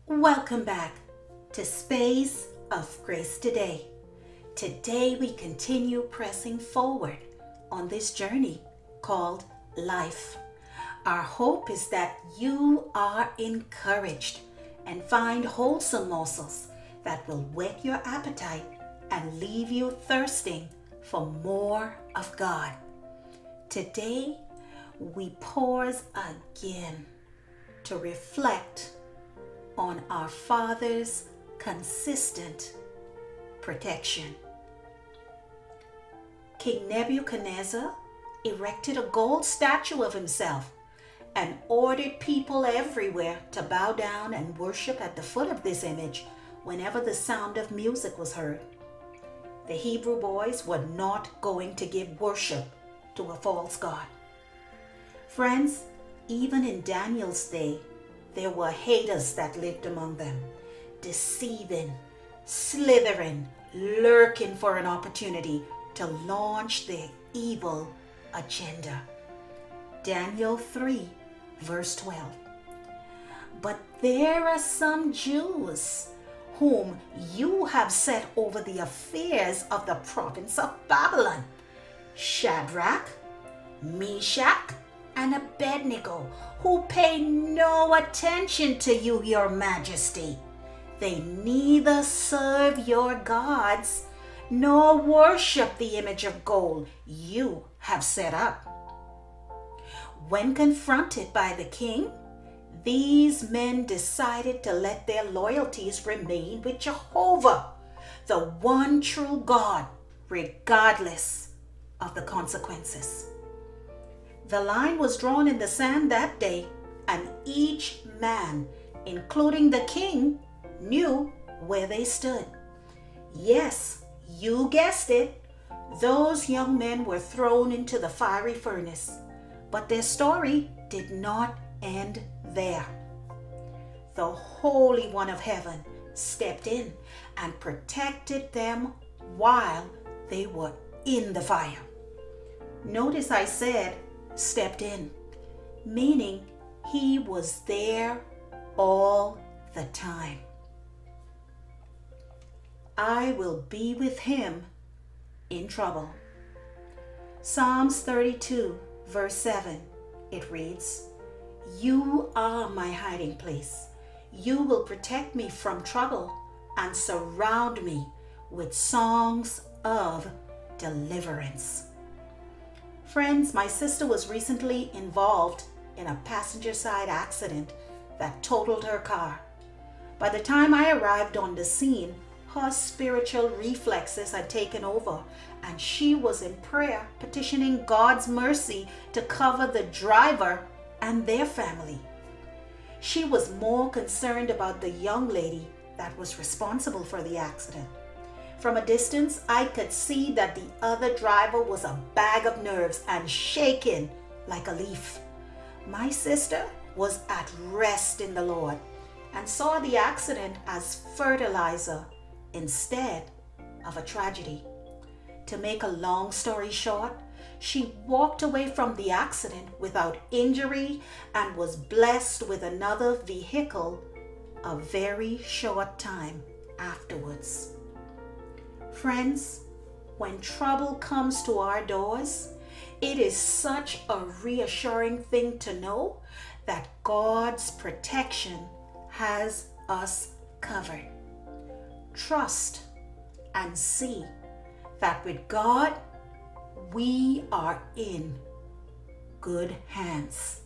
Welcome back to Space of Grace Today. Today we continue pressing forward on this journey called life. Our hope is that you are encouraged and find wholesome morsels that will whet your appetite and leave you thirsting for more of God. Today we pause again to reflect on our Father's consistent protection. King Nebuchadnezzar erected a gold statue of himself and ordered people everywhere to bow down and worship at the foot of this image whenever the sound of music was heard. The Hebrew boys were not going to give worship to a false god. Friends, even in Daniel's day, there were haters that lived among them, deceiving, slithering, lurking for an opportunity to launch their evil agenda. Daniel 3, verse 12. But there are some Jews whom you have set over the affairs of the province of Babylon, Shadrach, Meshach, and Abednego, who pay no attention to you, your majesty. They neither serve your gods nor worship the image of gold you have set up. When confronted by the king, these men decided to let their loyalties remain with Jehovah, the one true God, regardless of the consequences. The line was drawn in the sand that day, and each man, including the king, knew where they stood. Yes, you guessed it. Those young men were thrown into the fiery furnace, but their story did not end there. The Holy One of Heaven stepped in and protected them while they were in the fire. Notice I said stepped in, meaning he was there all the time. I will be with him in trouble. Psalms 32, verse 7, it reads, "You are my hiding place. You will protect me from trouble and surround me with songs of deliverance." Friends, my sister was recently involved in a passenger side accident that totaled her car. By the time I arrived on the scene, her spiritual reflexes had taken over, and she was in prayer petitioning God's mercy to cover the driver and their family. She was more concerned about the young lady that was responsible for the accident. From a distance, I could see that the other driver was a bag of nerves and shaking like a leaf. My sister was at rest in the Lord and saw the accident as fertilizer instead of a tragedy. To make a long story short, she walked away from the accident without injury and was blessed with another vehicle a very short time afterwards. Friends, when trouble comes to our doors, it is such a reassuring thing to know that God's protection has us covered. Trust and see that with God, we are in good hands.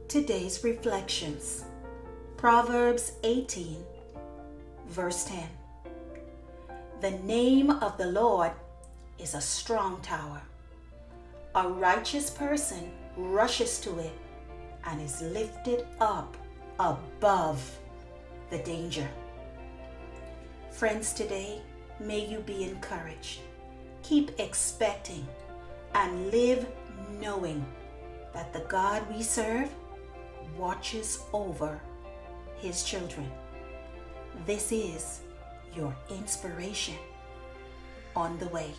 Today's reflections. Proverbs 18, verse 10. The name of the Lord is a strong tower. A righteous person rushes to it and is lifted up above the danger. Friends, today, may you be encouraged. Keep expecting and live knowing that the God we serve watches over his children. This is your inspiration on the way.